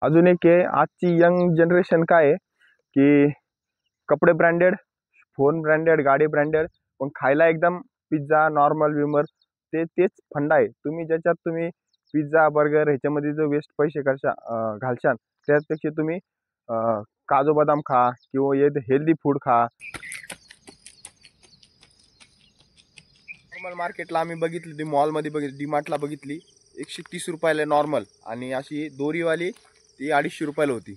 अजून एक आहे, आजची यंग जनरेशन काय आहे की कपडे ब्रँडेड, फोन ब्रँडेड, गाडी ब्रँडेड, पण खायला एकदम पिझ्झा नॉर्मल विमर, तेच फंडा आहे. तुम्ही ज्याच्यात तुम्ही पिझ्झा बर्गर ह्याच्यामध्ये जो वेस्ट पैसे घालशाल त्यापेक्षा तुम्ही काजू बदाम खा किंवा हेल्दी फूड खा. नॉर्मल मार्केटला आम्ही बघितली, ती मॉलमध्ये बघितली, डीमार्टला बघितली, 130 रुपयाला नॉर्मल, आणि अशी दोरीवाली ती 250 रुपयाला होती.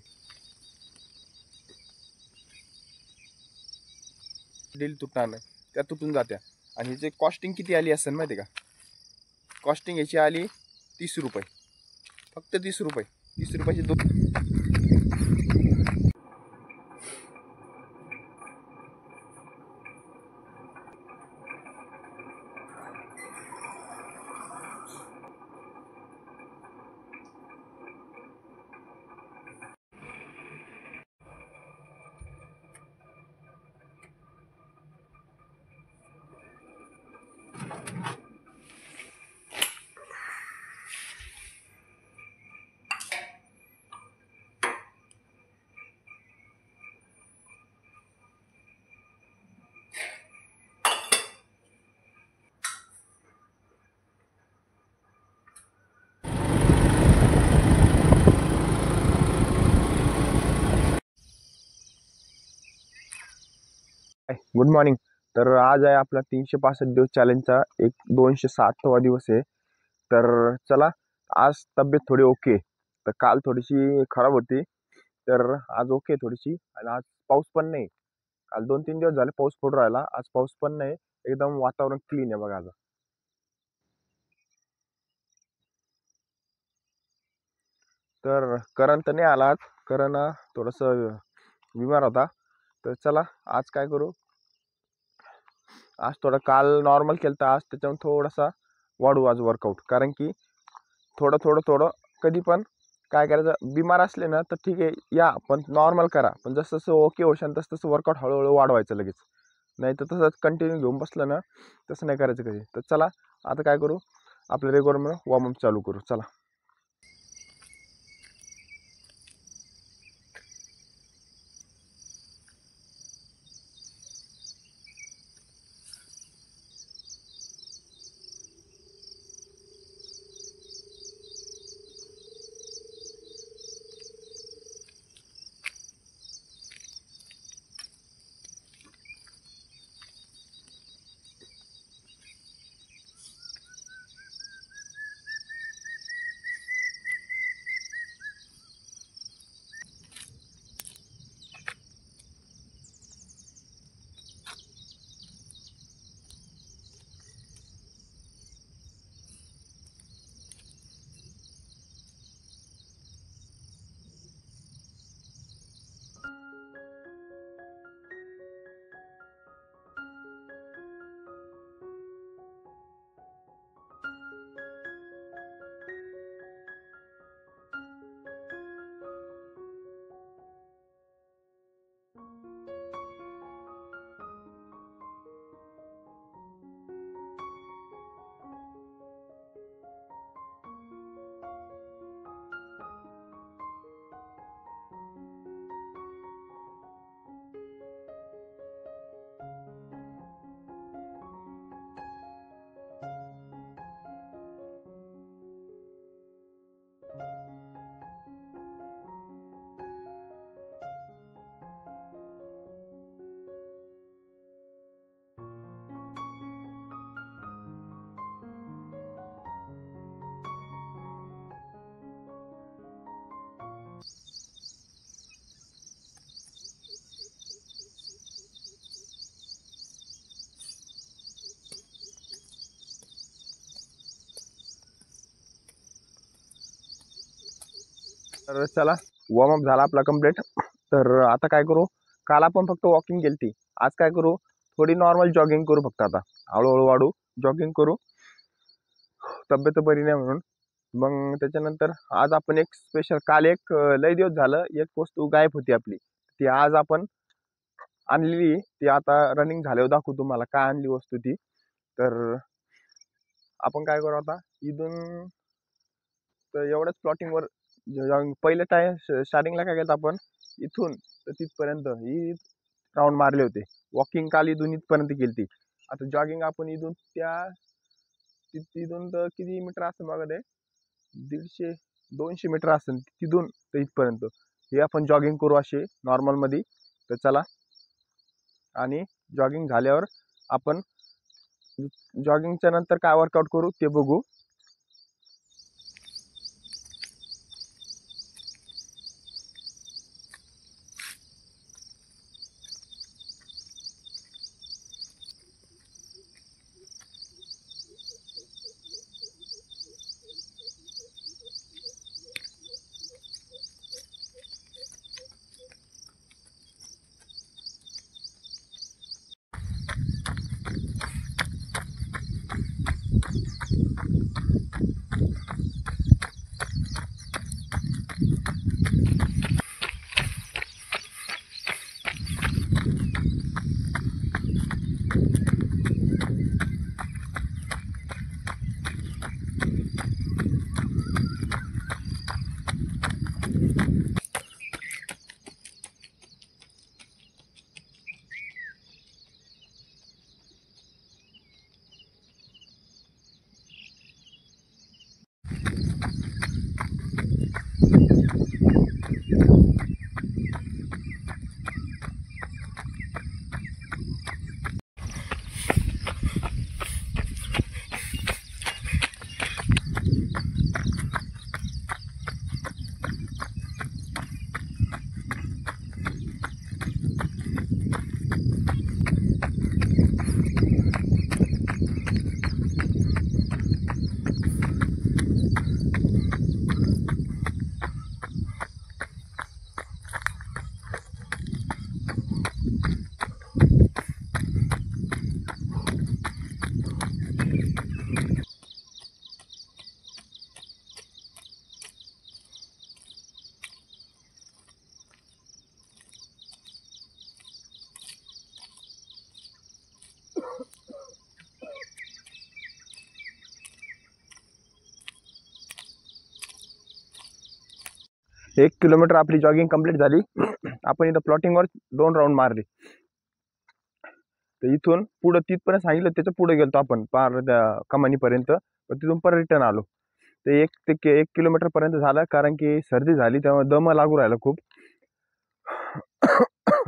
डील तुटणार नाही, त्या तुटून जात्या. आणि ह्याची कॉस्टिंग किती आली असेल माहिती का? कॉस्टिंग याची आली 30 रुपये, फक्त 30 रुपये. 30 रुपयाची गुड मॉर्निंग. तर आज आहे आपला 365 दिवस चॅलेंजचा 207वा दिवस आहे. तर चला, आज तब्येत थोडी ओके. तर काल थोडीशी खराब होती, तर आज ओके थोडीशी. आणि आज पाऊस पण नाही. काल 2-3 दिवस झाले पाऊस पडून राहिला, आज पाऊस पण नाही. एकदम वातावरण क्लीन आहे बघा आज. तर करण तर नाही आला आज, करण थोडंसं बिमार होता. तर चला आज काय करू, आज थोडं काल नॉर्मल केलं, आज त्याच्यावर थोडासा वाढू आज वर्कआउट. कारण की थोडं थोडं थोडं कधी पण काय करायचं, बिमार असले ना तर ठीक आहे या, पण नॉर्मल करा. पण जसं जसं ओके होशान तसं तसं वर्कआउट हळूहळू वाढवायचं लगेच. नाही तर तसंच कंटिन्यू घेऊन बसलं ना, तसं नाही करायचं कधी. तर चला आता काय करू, आपलं रेग्युलर म्हणून वॉर्मअप चालू करू. चला. तर चला, वॉर्मअप झाला आपला कम्प्लीट. तर आता काय करू, काल आपण फक्त वॉकिंग केली, आज काय करू, थोडी नॉर्मल जॉगिंग करू. फक्त आता हळूहळू वाढू, जॉगिंग करू, तब्येत बरी नाही म्हणून. मग त्याच्यानंतर आज आपण एक स्पेशल, काल एक लय दिवस झालं एक वस्तू गायब होती आपली, ती आज आपण आणलेली. ती आता रनिंग झाल्यावर दाखवू तुम्हाला काय आणली वस्तू ती. तर आपण काय करू आता इथून, तर एवढ्याच प्लॉटिंगवर पहिल्या टाइम स्टार्टिंगला काय केलं आपण, इथून तर तिथपर्यंत ही राऊंड मारले होते. वॉकिंग काल इथून इथपर्यंत केली ती. आता जॉगिंग आपण इथून तिथून तर किती मीटर असेल बघा ते, 150-200 मीटर असेल तिथून तर इथपर्यंत. हे आपण जॉगिंग करू असे नॉर्मल मध्ये. तर चला, आणि जॉगिंग झाल्यावर आपण जॉगिंगच्या नंतर काय वर्कआउट करू ते बघू. 1 किलोमीटर आपली जॉगिंग कंप्लीट झाली. आपण इथं प्लॉटिंगवर 2 राऊंड मारले. तर इथून पुढं तिथपर्यंत सांगितलं, त्याच्या पुढे गेलतो आपण पार त्या कमानीपर्यंत. तिथून परत रिटर्न आलो. ते 1 किलोमीटर पर्यंत झालं, कारण की सर्दी झाली त्यामुळे दम लागू राहिला खूप.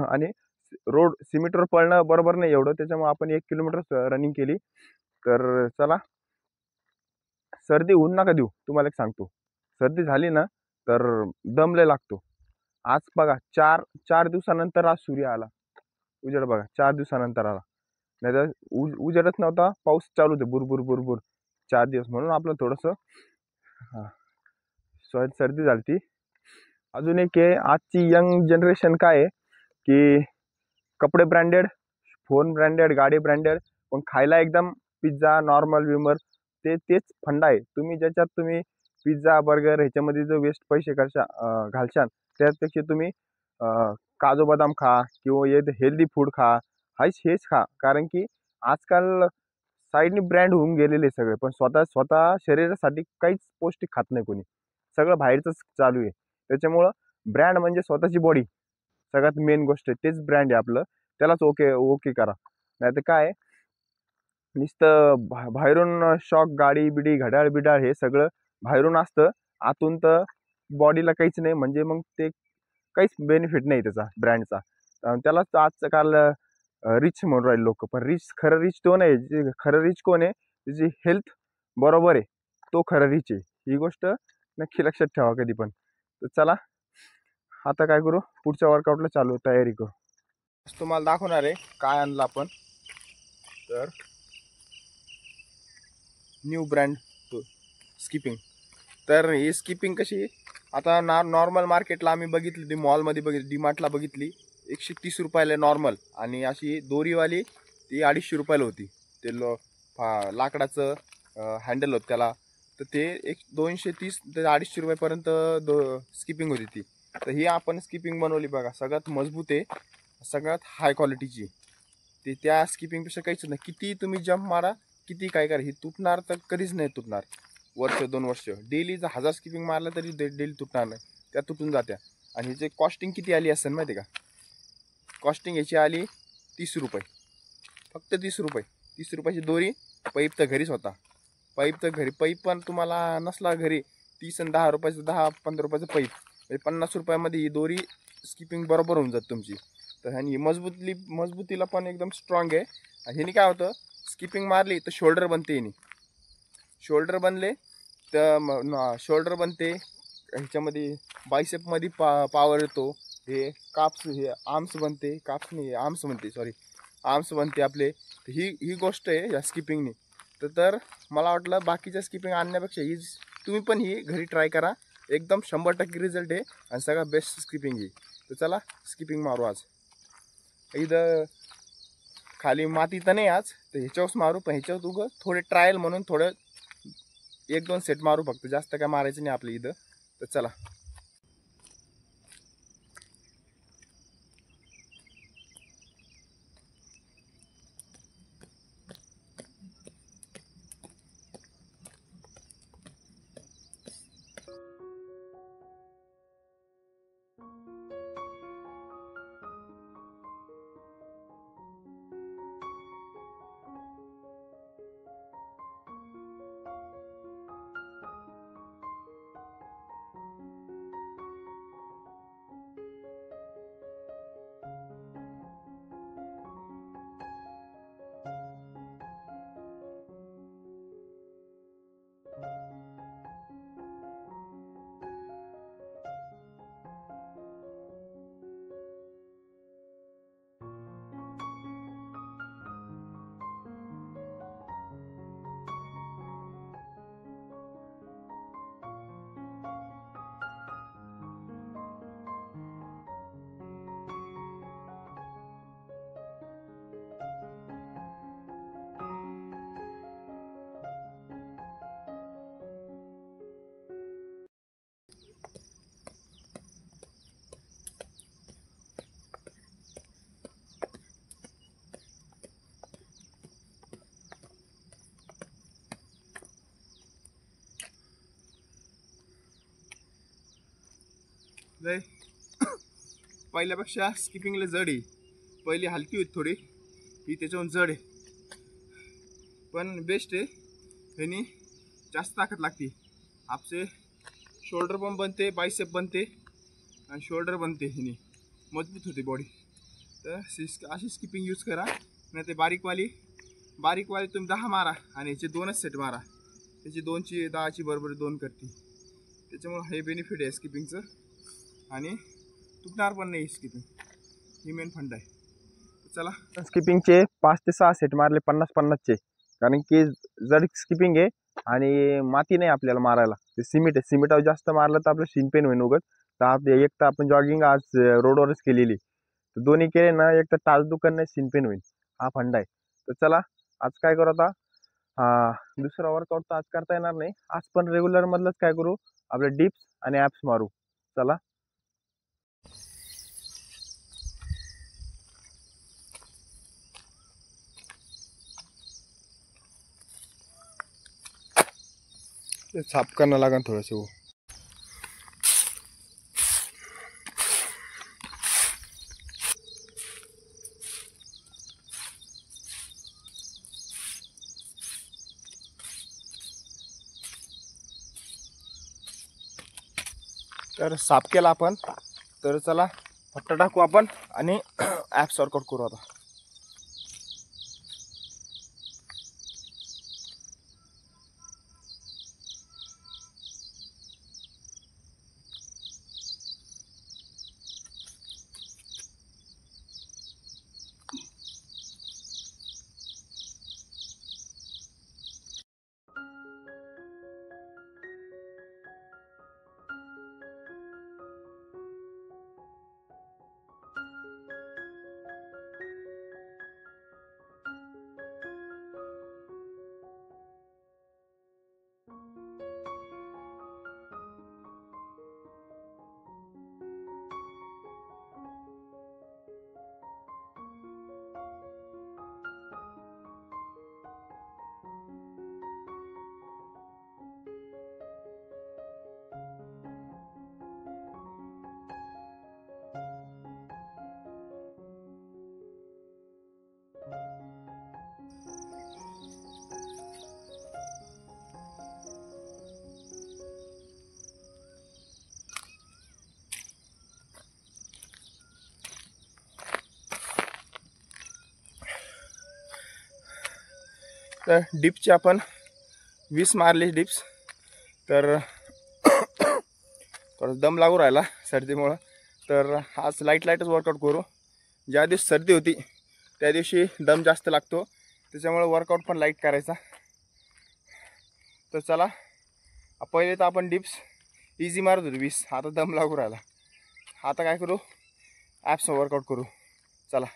आणि रोड सिमेंटवर पळणं बरोबर नाही एवढं, त्याच्यामुळे आपण 1 किलोमीटर रनिंग केली. तर चला, सर्दी होऊन नका देऊ. तुम्हाला एक सांगतो, सर्दी झाली ना तर दम लय लागतो. आज बघा, चार दिवसानंतर आज सूर्य आला. उजेड बघा, 4 दिवसानंतर आला. नाही तर उजेडच नव्हता, पाऊस चालू होते बुरबुर बुरबुर 4 दिवस. म्हणून आपलं थोडंसं सर्दी झाली. अजून एक आहे, आजची यंग जनरेशन काय आहे की कपडे ब्रँडेड, फोन ब्रँडेड, गाडी ब्रँडेड, पण खायला एकदम पिझ्झा नॉर्मल विमर. तेच फंडा आहे. तुम्ही ज्याच्यात तुम्ही पिझ्झा बर्गर ह्याच्यामध्ये जो वेस्ट पैसे घालशाल, त्यापेक्षा तुम्ही काजू बदाम खा किंवा हेल्दी फूड खा. हेच खा. कारण की आजकाल साईडनी ब्रँड होऊन गेलेले सगळे, पण स्वतः शरीरासाठी काहीच पौष्टिक खात नाही कोणी. सगळं बाहेरचंच चालू आहे. त्याच्यामुळं ब्रँड म्हणजे स्वतःची बॉडी सगळ्यात मेन गोष्ट आहे. तेच ब्रँड आहे आपलं, त्यालाच ओके करा. नाही तर काय, नुसतं बाहेरून शॉक, गाडी बिडी, घड्याळ बिडाळ हे सगळं बाहेरून असतं, आतून तर बॉडीला काहीच नाही. म्हणजे मग ते काहीच बेनिफिट नाही त्याचा ब्रँडचा. त्यालाच तर आजचं काल रिच म्हणून राहिले लोक. पण खरं रिच तो नाही. जे खरं रिच कोण आहे, त्याची हेल्थ बरोबर आहे, तो खरं रिच आहे. ही गोष्ट नक्की लक्षात ठेवा कधी पण. तर चला, आता काय करू, पुढच्या वर्कआउटला तयारी करू. तुम्हाला दाखवणार आहे काय आणलं आपण. तर न्यू ब्रँड स्किपिंग. तर ही स्किपिंग कशी, आता नॉर्मल मार्केटला आम्ही बघितली, ती मॉलमध्ये बघितली, डीमार्टला बघितली, 130 रुपयाला नॉर्मल. आणि अशी दोरीवाली ती 250 रुपयाला होती. ते लाकडाचं हँडल होतं त्याला. तर ते 230 ते 250 रुपयापर्यंत स्किपिंग होती ती. तर ही आपण स्किपिंग बनवली बघा, सगळ्यात मजबूत आहे, सगळ्यात हाय क्वालिटीची. ते त्या स्किपिंगपेक्षा काहीच नाही. किती तुम्ही जंप मारा, किती काय करा, ही तुटणार तर कधीच नाही तुटणार. वर्ष 2 वर्ष डेली जर 1000 स्किपिंग मारलं तरी डेली तुटणार नाही, त्या तुटून जात्या. आणि ह्याची कॉस्टिंग किती आली असेल माहिती का? कॉस्टिंग याची आली 30 रुपये, फक्त 30 रुपये. 30 रुपयाची दोरी. पाईप तर घरीच होता, पाईप तर घरी. पाईप पण तुम्हाला नसला घरी 30 आणि 10 रुपयाचं 10-15 रुपयाचं पाईप, म्हणजे 50 रुपयामध्ये ही दोरी स्किपिंग बरोबर होऊन जाते तुमची. तर ह्यानी मजबूतीला पण एकदम स्ट्रॉंग आहे. आणि ह्यानी काय होतं, स्किपिंग मारली तर शोल्डर बनते. ह्यानी शोल्डर बनले तर शोल्डर बनते. ह्याच्यामध्ये बायसेपमध्ये पावर येतो. हे काप्स, हे आर्म्स बनते. काप्स नाही, आर्म्स बनते, सॉरी, आर्म्स बनते आपले. तर ही गोष्ट आहे या स्किपिंगनी. तर मला वाटलं बाकीच्या स्किपिंग आणण्यापेक्षा ही तुम्ही पण ही घरी ट्राय करा. एकदम 100% रिझल्ट आहे आणि सगळ्यात बेस्ट स्किपिंग आहे. तर चला स्किपिंग मारू आज. इथं खाली माती तर नाही आज, तर ह्याच्यावरच मारू. पण ह्याच्यावर उगं थोडे ट्रायल म्हणून थोडं 1-2 सेट मारू फक्त, जास्त काय मारायचं नाही आपल्या इथं. तर चला. लय पहिल्यापेक्षा स्किपिंगला जड आहे. पहिली हलकी होती थोडी, ही त्याच्याहून जड आहे. पण बेस्ट आहे. ह्यानी जास्त ताकद लागते. आपले शोल्डर पण बनते, बायसेप बनते आणि शोल्डर बनते. ह्यानी मजबूत होते बॉडी. तर अशी स्किपिंग यूज करा. नाही ते बारीकवाली तुम्ही 10 मारा आणि याचे 2च सेट मारा. त्याची 2ची 10ची बरोबर 2 करते. त्याच्यामुळे हे बेनिफिट आहे स्किपिंगचं. आणि तुटणार पण नाही स्किपिंग, ही मेन फंड आहे. चला, स्किपिंगचे 5 ते 6 सेट मारले 50-50चे, कारण की जड स्किपिंग आहे आणि माती नाही आपल्याला मारायला. ते सिमेंट आहे. सिमेंटावर जास्त मारलं तर आपलं शिन पेन होईल उगत. तर एक तर आपण जॉगिंग आज रोडवरच केलेली, तर दोन्ही केले ना, एक तर टाच दुकान नाही, शिन पेन होईल. हा फंड आहे. तर चला आज काय करू आता, दुसरा वर्कआउट तर आज करता येणार नाही. आज पण रेग्युलर मधलंच काय करू, आपले डिप्स आणि ॲप्स मारू. चला. साफ करना लगा थोड़ा से वो. तर साफ केला आपण. तर चला फट्टा टाकू आपण आणि ॲप्स वर्कआउट करू आता. तर डिप्सचे आपण 20 मारले डिप्स. तर थोडं दम लागू राहिला सर्दीमुळं. तर आज लाईटच वर्कआउट करू. ज्या दिवशी सर्दी होती त्या दिवशी दम जास्त लागतो, त्याच्यामुळे वर्कआउट पण लाईट करायचा. तर चला, पहिले तर आपण डिप्स इझी मारत होतो 20, आता दम लागू राहिला. आता काय करू, ॲप्स वर्कआउट करू. चला.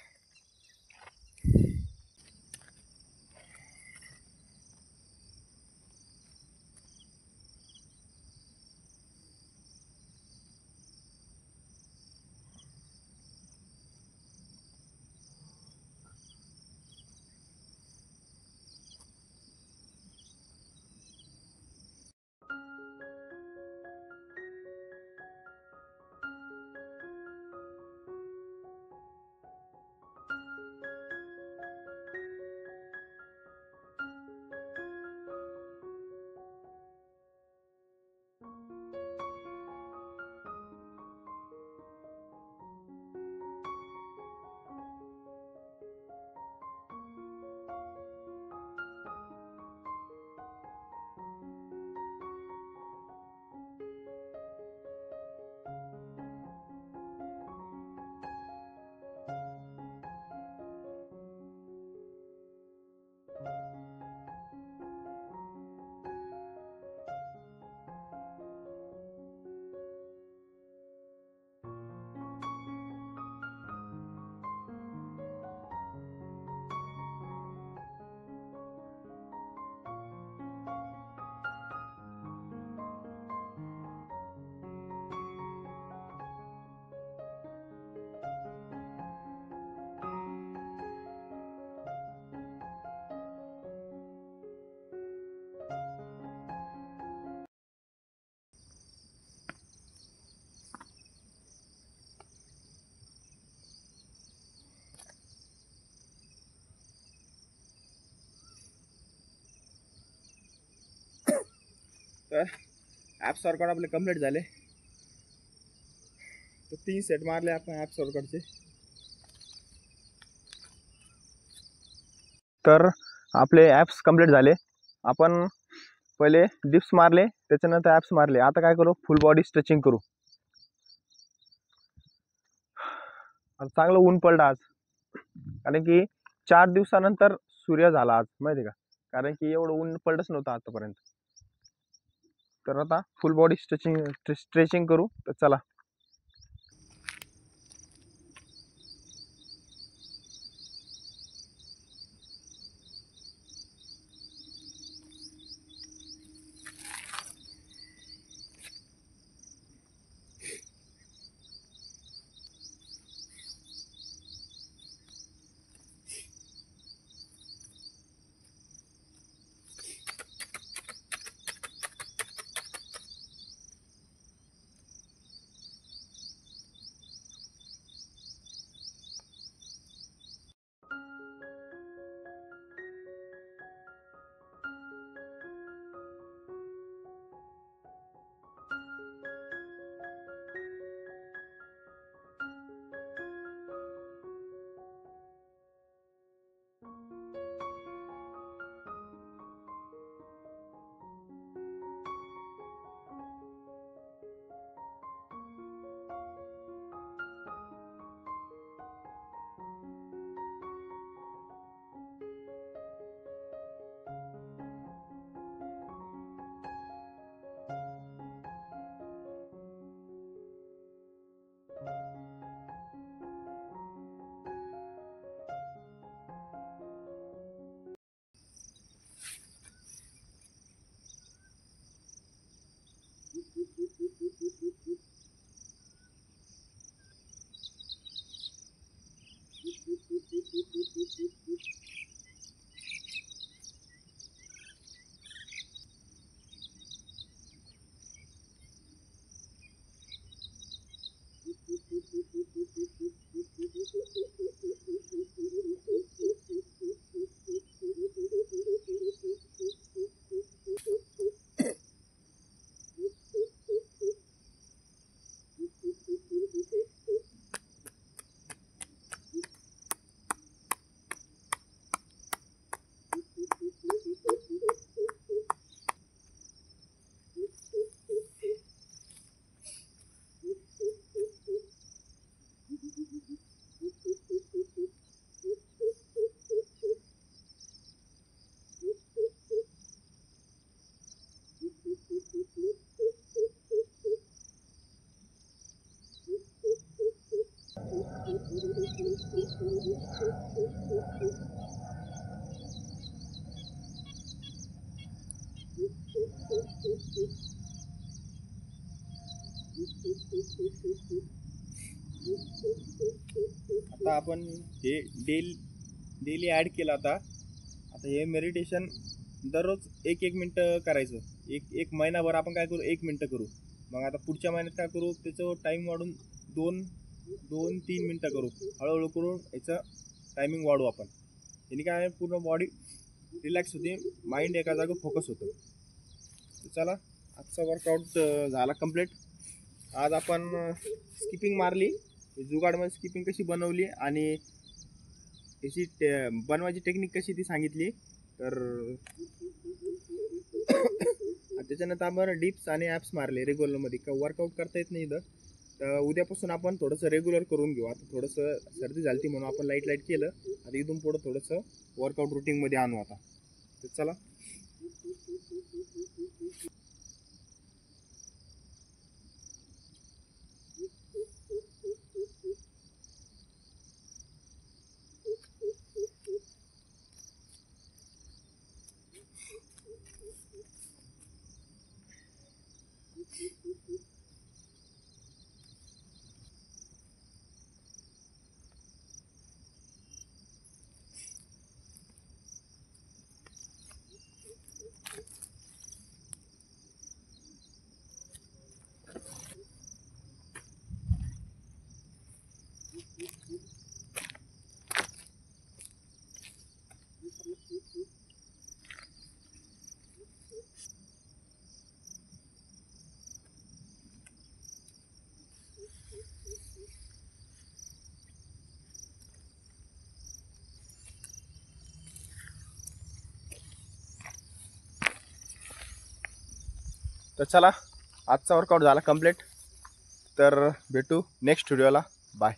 तर ॲप्स वर्कआउट आपले कंप्लीट झाले. तर 3 सेट मारले आपण ॲप्स वर्कआउटचे. तर आपले ॲप्स कंप्लीट झाले. आपण पहिले डिप्स मारले, त्याच्यानंतर ॲप्स मारले. आता काय करू, फुल बॉडी स्ट्रेचिंग करू. आता चांगलं ऊन पडलं आज, कारण की 4 दिवसानंतर सूर्य झाला आज, माहिती का. कारण की एवढं ऊन पडलंच नव्हतं आतापर्यंत. तर आता फुल बॉडी स्ट्रेचिंग करू. तर चला. आता आपण हे डेली ॲड केलं. आता हे मेडिटेशन दररोज 1-1 मिनटं करायचं. एक महिनाभर आपण काय करू, 1 मिनटं करू. मग आता पुढच्या महिन्यात काय करू, त्याचं टाईम वाढून 2-3 मिनटं करू. हळूहळू करून याचं टायमिंग वाढवू आपण. याने काय पूर्ण बॉडी रिलॅक्स होते, माइंड एका जागा फोकस होतं. तर चला, आजचा वर्कआउट झाला कंप्लीट. आज आपण स्किपिंग मारली, जुगाडमध्ये स्किपिंग कशी बनवली आणि त्याची बनवायची टेक्निक कशी ती सांगितली. तर त्याच्यानंतर आपण डिप्स आणि ॲप्स मारले रेग्युलरमध्ये. का वर्कआउट करता येत नाही इथं, तर उद्यापासून आपण थोडंसं रेग्युलर करून घेऊ. आता थोडंसं सर्दी झाली ती म्हणून आपण लाईट केलं. आता इथून पुढं थोडंसं वर्कआउट रुटीनमध्ये आणू आता. तर चला, आजचा वर्कआउट झाला कंप्लीट. तर भेटू नेक्स्ट व्हिडिओला. बाय.